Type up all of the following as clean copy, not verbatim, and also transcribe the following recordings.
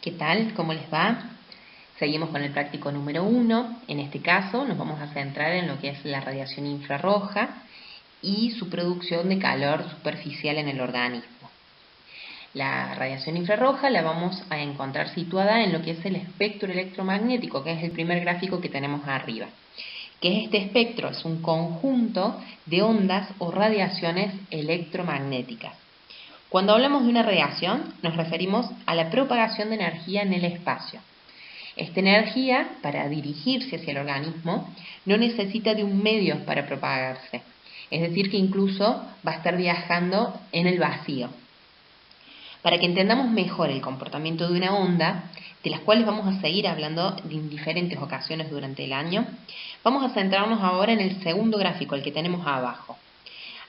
¿Qué tal? ¿Cómo les va? Seguimos con el práctico número 1. En este caso nos vamos a centrar en lo que es la radiación infrarroja y su producción de calor superficial en el organismo. La radiación infrarroja la vamos a encontrar situada en lo que es el espectro electromagnético, que es el primer gráfico que tenemos arriba. ¿Qué es este espectro? Es un conjunto de ondas o radiaciones electromagnéticas. Cuando hablamos de una radiación, nos referimos a la propagación de energía en el espacio. Esta energía, para dirigirse hacia el organismo, no necesita de un medio para propagarse. Es decir, que incluso va a estar viajando en el vacío. Para que entendamos mejor el comportamiento de una onda, de las cuales vamos a seguir hablando en diferentes ocasiones durante el año, vamos a centrarnos ahora en el segundo gráfico, el que tenemos abajo.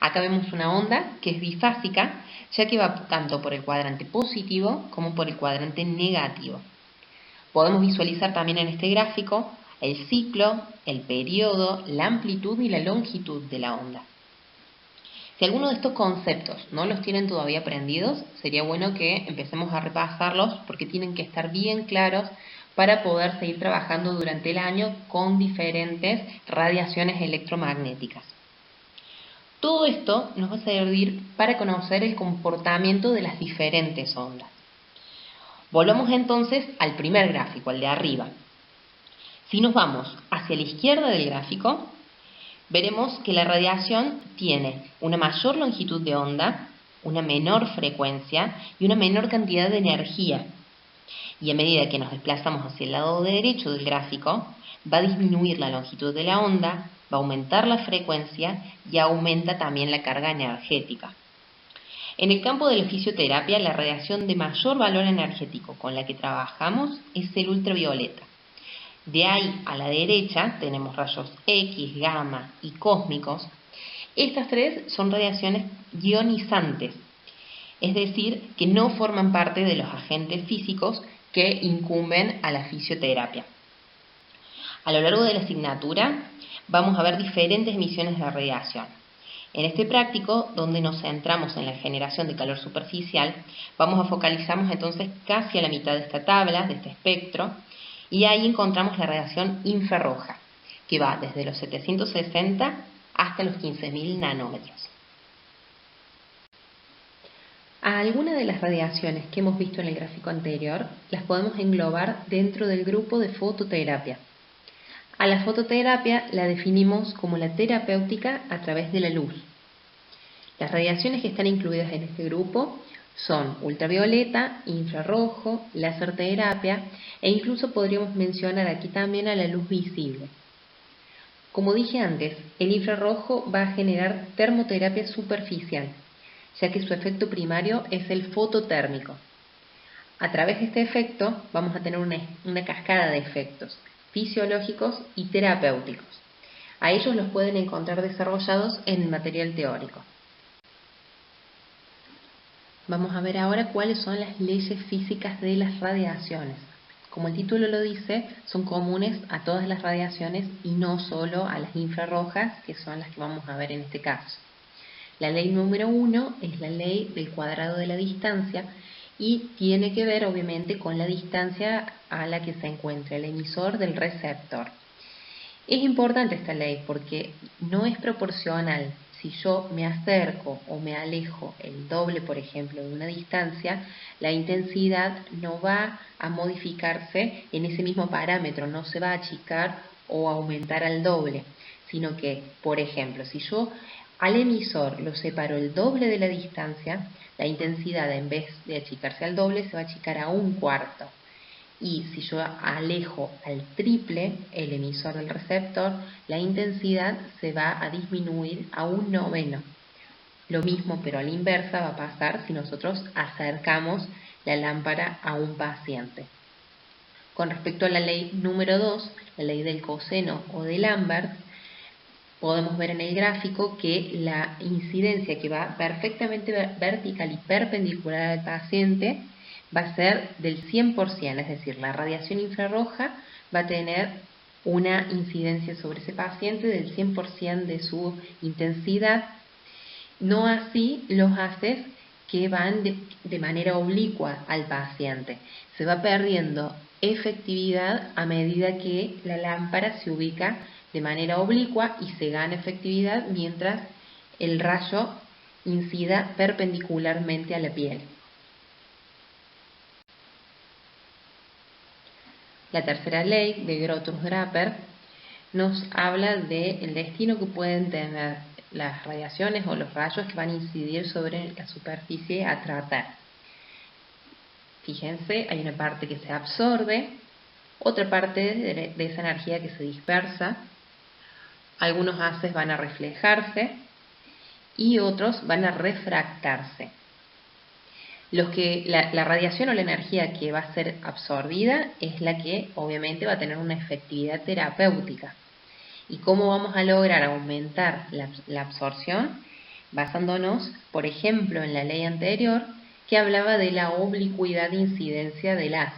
Acá vemos una onda que es bifásica, ya que va tanto por el cuadrante positivo como por el cuadrante negativo. Podemos visualizar también en este gráfico el ciclo, el periodo, la amplitud y la longitud de la onda. Si alguno de estos conceptos no los tienen todavía aprendidos, sería bueno que empecemos a repasarlos porque tienen que estar bien claros para poder seguir trabajando durante el año con diferentes radiaciones electromagnéticas. Todo esto nos va a servir para conocer el comportamiento de las diferentes ondas. Volvamos entonces al primer gráfico, al de arriba. Si nos vamos hacia la izquierda del gráfico, veremos que la radiación tiene una mayor longitud de onda, una menor frecuencia y una menor cantidad de energía. Y a medida que nos desplazamos hacia el lado derecho del gráfico, va a disminuir la longitud de la onda, va a aumentar la frecuencia y aumenta también la carga energética. En el campo de la fisioterapia, la radiación de mayor valor energético con la que trabajamos es el ultravioleta. De ahí a la derecha tenemos rayos X, gamma y cósmicos. Estas tres son radiaciones ionizantes, es decir, que no forman parte de los agentes físicos que incumben a la fisioterapia. A lo largo de la asignatura vamos a ver diferentes emisiones de radiación. En este práctico, donde nos centramos en la generación de calor superficial, vamos a focalizarnos entonces casi a la mitad de esta tabla, de este espectro, y ahí encontramos la radiación infrarroja, que va desde los 760 hasta los 15.000 nanómetros. A algunas de las radiaciones que hemos visto en el gráfico anterior las podemos englobar dentro del grupo de fototerapia. A la fototerapia la definimos como la terapéutica a través de la luz. Las radiaciones que están incluidas en este grupo son ultravioleta, infrarrojo, láser terapia e incluso podríamos mencionar aquí también a la luz visible. Como dije antes, el infrarrojo va a generar termoterapia superficial, ya que su efecto primario es el fototérmico. A través de este efecto vamos a tener una cascada de efectos fisiológicos y terapéuticos. A ellos los pueden encontrar desarrollados en el material teórico. Vamos a ver ahora cuáles son las leyes físicas de las radiaciones. Como el título lo dice, son comunes a todas las radiaciones y no solo a las infrarrojas, que son las que vamos a ver en este caso. La ley número 1 es la ley del cuadrado de la distancia y tiene que ver obviamente con la distancia a la que se encuentra el emisor del receptor. Es importante esta ley porque no es proporcional. Si yo me acerco o me alejo el doble, por ejemplo, de una distancia, la intensidad no va a modificarse en ese mismo parámetro, no se va a achicar o aumentar al doble, sino que, por ejemplo, si yo al emisor lo separo el doble de la distancia, la intensidad en vez de achicarse al doble se va a achicar a un cuarto. Y si yo alejo al triple el emisor del receptor, la intensidad se va a disminuir a un noveno. Lo mismo, pero a la inversa, va a pasar si nosotros acercamos la lámpara a un paciente. Con respecto a la ley número 2, la ley del coseno o de Lambert, podemos ver en el gráfico que la incidencia que va perfectamente vertical y perpendicular al paciente va a ser del 100%, es decir, la radiación infrarroja va a tener una incidencia sobre ese paciente del 100% de su intensidad, no así los haces que van de manera oblicua al paciente. Se va perdiendo efectividad a medida que la lámpara se ubica de manera oblicua y se gana efectividad mientras el rayo incida perpendicularmente a la piel. La tercera ley de Grotthuss-Draper nos habla del destino que pueden tener las radiaciones o los rayos que van a incidir sobre la superficie a tratar. Fíjense, hay una parte que se absorbe, otra parte de esa energía que se dispersa, algunos haces van a reflejarse y otros van a refractarse. La radiación o la energía que va a ser absorbida es la que obviamente va a tener una efectividad terapéutica. ¿Y cómo vamos a lograr aumentar la absorción? Basándonos, por ejemplo, en la ley anterior que hablaba de la oblicuidad de incidencia del haz.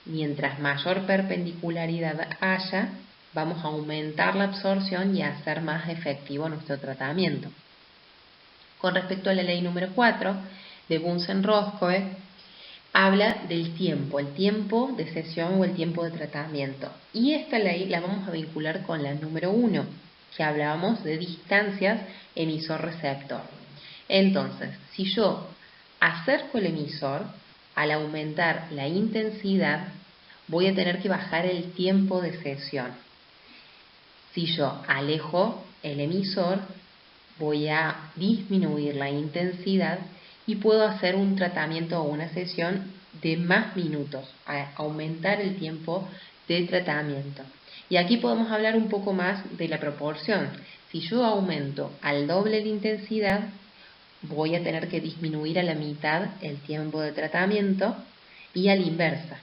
Mientras mayor perpendicularidad haya, vamos a aumentar la absorción y a hacer más efectivo nuestro tratamiento. Con respecto a la ley número 4 de Bunsen-Roscoe, habla del tiempo, el tiempo de sesión o el tiempo de tratamiento. Y esta ley la vamos a vincular con la número 1, que hablábamos de distancias emisor-receptor. Entonces, si yo acerco el emisor, al aumentar la intensidad, voy a tener que bajar el tiempo de sesión. Si yo alejo el emisor, voy a disminuir la intensidad y puedo hacer un tratamiento o una sesión de más minutos, a aumentar el tiempo de tratamiento. Y aquí podemos hablar un poco más de la proporción. Si yo aumento al doble de intensidad, voy a tener que disminuir a la mitad el tiempo de tratamiento y a la inversa.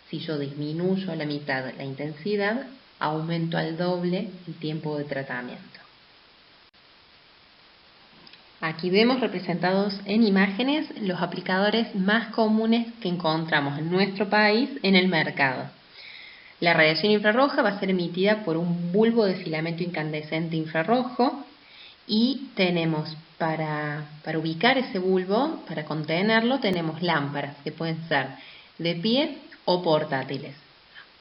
Si yo disminuyo a la mitad la intensidad, aumento al doble el tiempo de tratamiento. Aquí vemos representados en imágenes los aplicadores más comunes que encontramos en nuestro país en el mercado. La radiación infrarroja va a ser emitida por un bulbo de filamento incandescente infrarrojo y tenemos para ubicar ese bulbo, para contenerlo, tenemos lámparas que pueden ser de pie o portátiles.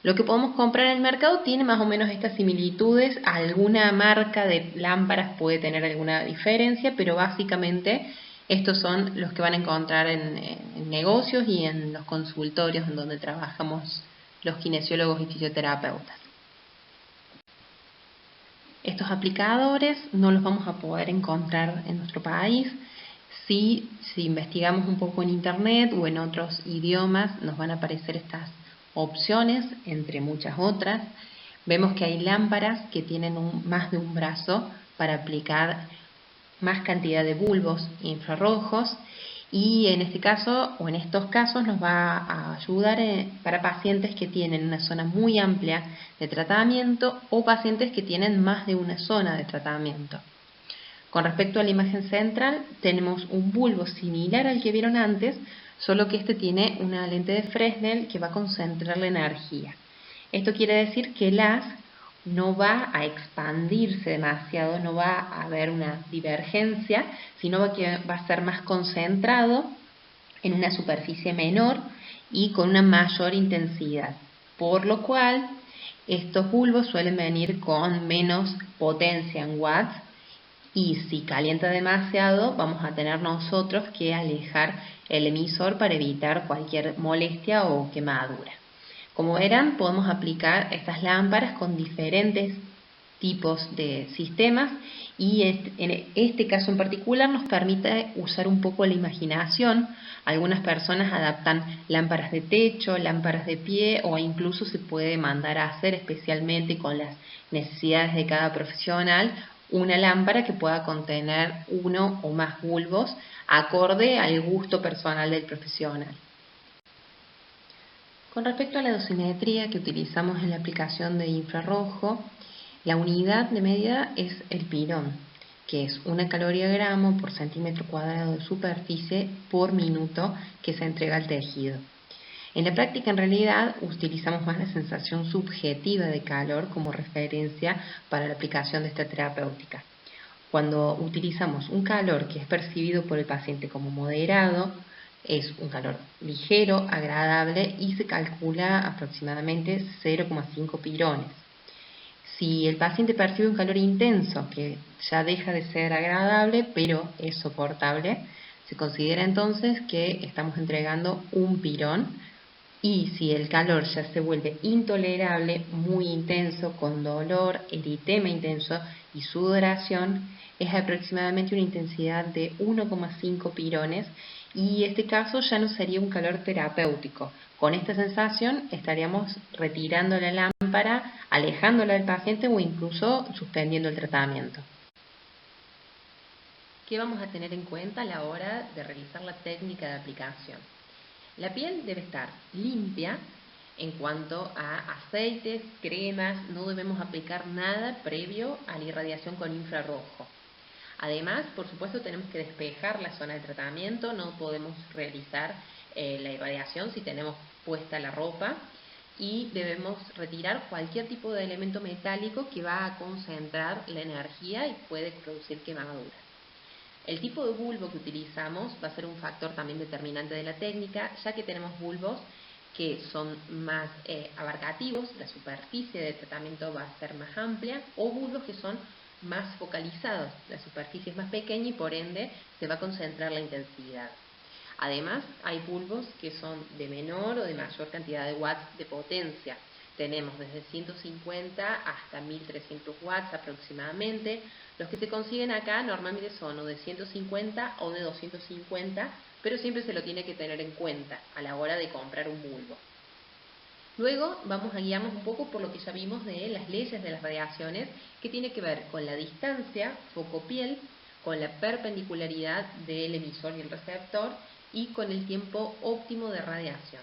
Lo que podemos comprar en el mercado tiene más o menos estas similitudes, alguna marca de lámparas puede tener alguna diferencia, pero básicamente estos son los que van a encontrar en negocios y en los consultorios en donde trabajamos los kinesiólogos y fisioterapeutas. Estos aplicadores no los vamos a poder encontrar en nuestro país. Si investigamos un poco en internet o en otros idiomas, nos van a aparecer estas opciones, entre muchas otras. Vemos que hay lámparas que tienen más de un brazo para aplicar más cantidad de bulbos infrarrojos y en este caso o en estos casos nos va a ayudar para pacientes que tienen una zona muy amplia de tratamiento o pacientes que tienen más de una zona de tratamiento. Con respecto a la imagen central, tenemos un bulbo similar al que vieron antes, solo que este tiene una lente de Fresnel que va a concentrar la energía. Esto quiere decir que el haz no va a expandirse demasiado, no va a haber una divergencia, sino que va a ser más concentrado en una superficie menor y con una mayor intensidad, por lo cual estos bulbos suelen venir con menos potencia en watts y si calienta demasiado vamos a tener nosotros que alejar el emisor para evitar cualquier molestia o quemadura. Como verán, podemos aplicar estas lámparas con diferentes tipos de sistemas y en este caso en particular nos permite usar un poco la imaginación. Algunas personas adaptan lámparas de techo, lámparas de pie o incluso se puede mandar a hacer especialmente con las necesidades de cada profesional una lámpara que pueda contener uno o más bulbos acorde al gusto personal del profesional. Con respecto a la dosimetría que utilizamos en la aplicación de infrarrojo, la unidad de medida es el pirón, que es 1 caloría gramo por centímetro cuadrado de superficie por minuto que se entrega al tejido. En la práctica, en realidad, utilizamos más la sensación subjetiva de calor como referencia para la aplicación de esta terapéutica. Cuando utilizamos un calor que es percibido por el paciente como moderado, es un calor ligero, agradable y se calcula aproximadamente 0,5 pirones. Si el paciente percibe un calor intenso que ya deja de ser agradable pero es soportable, se considera entonces que estamos entregando un pirón. Y si el calor ya se vuelve intolerable, muy intenso, con dolor, eritema intenso y sudoración, es aproximadamente una intensidad de 1,5 pirones y este caso ya no sería un calor terapéutico. Con esta sensación estaríamos retirando la lámpara, alejándola del paciente o incluso suspendiendo el tratamiento. ¿Qué vamos a tener en cuenta a la hora de realizar la técnica de aplicación? La piel debe estar limpia en cuanto a aceites, cremas, no debemos aplicar nada previo a la irradiación con infrarrojo. Además, por supuesto, tenemos que despejar la zona de tratamiento, no podemos realizar la irradiación si tenemos puesta la ropa y debemos retirar cualquier tipo de elemento metálico que va a concentrar la energía y puede producir quemaduras. El tipo de bulbo que utilizamos va a ser un factor también determinante de la técnica, ya que tenemos bulbos que son más abarcativos, la superficie de tratamiento va a ser más amplia, o bulbos que son más focalizados, la superficie es más pequeña y por ende se va a concentrar la intensidad. Además, hay bulbos que son de menor o de mayor cantidad de watts de potencia. Tenemos desde 150 hasta 1300 watts aproximadamente. Los que se consiguen acá normalmente son o de 150 o de 250, pero siempre se lo tiene que tener en cuenta a la hora de comprar un bulbo. Luego vamos a guiarnos un poco por lo que ya vimos de las leyes de las radiaciones, que tiene que ver con la distancia foco-piel, con la perpendicularidad del emisor y el receptor y con el tiempo óptimo de radiación.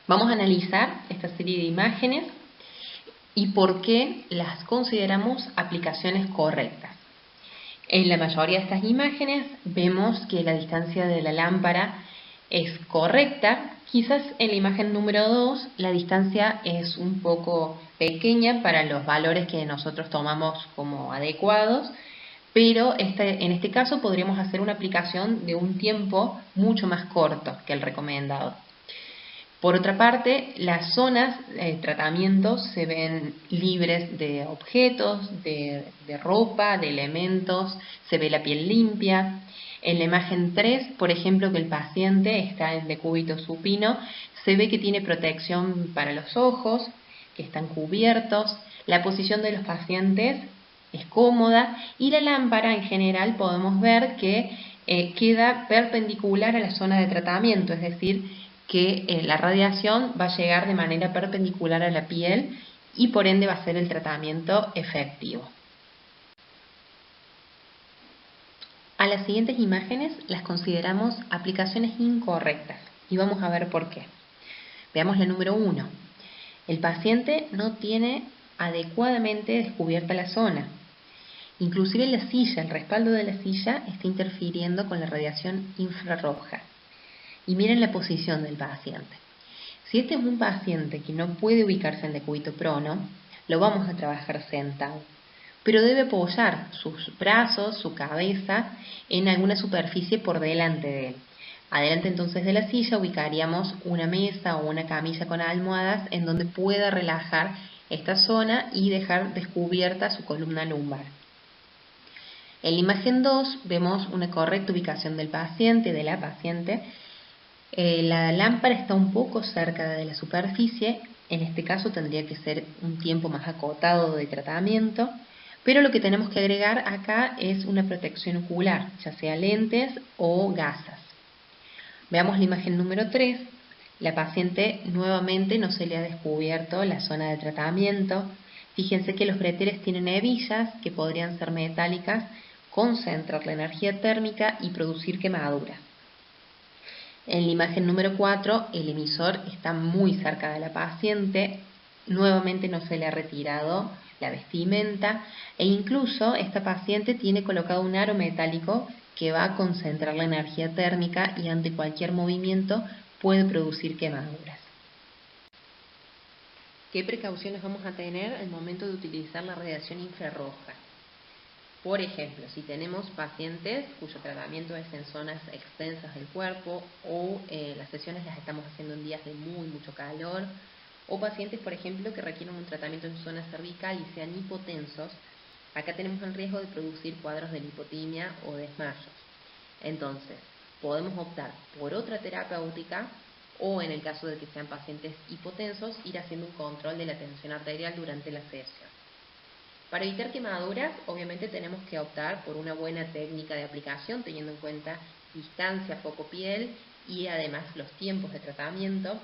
Vamos a analizar esta serie de imágenes y por qué las consideramos aplicaciones correctas. En la mayoría de estas imágenes vemos que la distancia de la lámpara es correcta. Quizás en la imagen número 2 la distancia es un poco pequeña para los valores que nosotros tomamos como adecuados, pero en este caso podríamos hacer una aplicación de un tiempo mucho más corto que el recomendado. Por otra parte, las zonas de tratamiento se ven libres de objetos, de ropa, de elementos, se ve la piel limpia. En la imagen 3, por ejemplo, que el paciente está en decúbito supino, se ve que tiene protección para los ojos, que están cubiertos, la posición de los pacientes es cómoda y la lámpara en general podemos ver que queda perpendicular a la zona de tratamiento, es decir, que la radiación va a llegar de manera perpendicular a la piel y por ende va a ser el tratamiento efectivo. A las siguientes imágenes las consideramos aplicaciones incorrectas y vamos a ver por qué. Veamos la número 1. El paciente no tiene adecuadamente descubierta la zona. Inclusive la silla, el respaldo de la silla está interfiriendo con la radiación infrarroja. Y miren la posición del paciente. Si este es un paciente que no puede ubicarse en decúbito prono, lo vamos a trabajar sentado, pero debe apoyar sus brazos, su cabeza en alguna superficie por delante de él. Adelante entonces de la silla ubicaríamos una mesa o una camilla con almohadas en donde pueda relajar esta zona y dejar descubierta su columna lumbar. En la imagen 2 vemos una correcta ubicación del paciente, de la paciente. La lámpara está un poco cerca de la superficie, en este caso tendría que ser un tiempo más acotado de tratamiento, pero lo que tenemos que agregar acá es una protección ocular, ya sea lentes o gasas. Veamos la imagen número 3, la paciente nuevamente no se le ha descubierto la zona de tratamiento. Fíjense que los breteles tienen hebillas que podrían ser metálicas, concentrar la energía térmica y producir quemaduras. En la imagen número 4, el emisor está muy cerca de la paciente, nuevamente no se le ha retirado la vestimenta e incluso esta paciente tiene colocado un aro metálico que va a concentrar la energía térmica y ante cualquier movimiento puede producir quemaduras. ¿Qué precauciones vamos a tener al momento de utilizar la radiación infrarroja? Por ejemplo, si tenemos pacientes cuyo tratamiento es en zonas extensas del cuerpo o las sesiones las estamos haciendo en días de mucho calor, o pacientes, por ejemplo, que requieren un tratamiento en zona cervical y sean hipotensos, acá tenemos el riesgo de producir cuadros de lipotimia o desmayos. Entonces, podemos optar por otra terapéutica o, en el caso de que sean pacientes hipotensos, ir haciendo un control de la tensión arterial durante la sesión. Para evitar quemaduras, obviamente tenemos que optar por una buena técnica de aplicación, teniendo en cuenta distancia foco-piel y además los tiempos de tratamiento.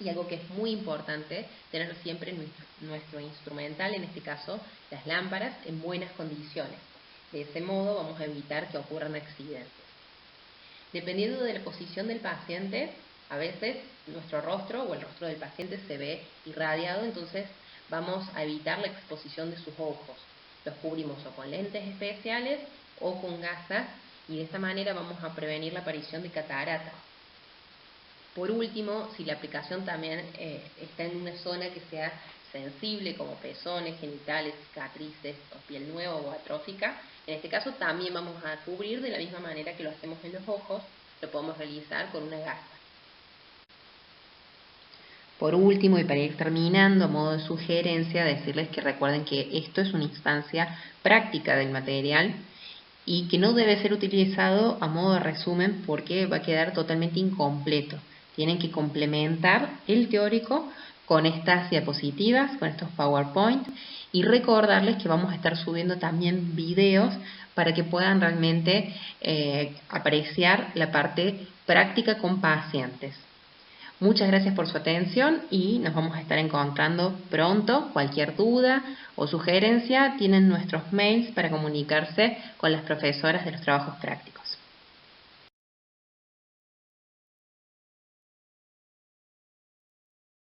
Y algo que es muy importante, tener siempre nuestro instrumental, en este caso las lámparas, en buenas condiciones. De ese modo vamos a evitar que ocurran accidentes. Dependiendo de la posición del paciente, a veces nuestro rostro o el rostro del paciente se ve irradiado, entonces vamos a evitar la exposición de sus ojos. Los cubrimos o con lentes especiales o con gasas y de esta manera vamos a prevenir la aparición de cataratas. Por último, si la aplicación también está en una zona que sea sensible como pezones, genitales, cicatrices o piel nueva o atrófica, en este caso también vamos a cubrir de la misma manera que lo hacemos en los ojos, lo podemos realizar con una gasa. Por último, y para ir terminando, a modo de sugerencia, decirles que recuerden que esto es una instancia práctica del material y que no debe ser utilizado a modo de resumen porque va a quedar totalmente incompleto. Tienen que complementar el teórico con estas diapositivas, con estos PowerPoint, y recordarles que vamos a estar subiendo también videos para que puedan realmente apreciar la parte práctica con pacientes. Muchas gracias por su atención y nos vamos a estar encontrando pronto. Cualquier duda o sugerencia, tienen nuestros mails para comunicarse con las profesoras de los trabajos prácticos.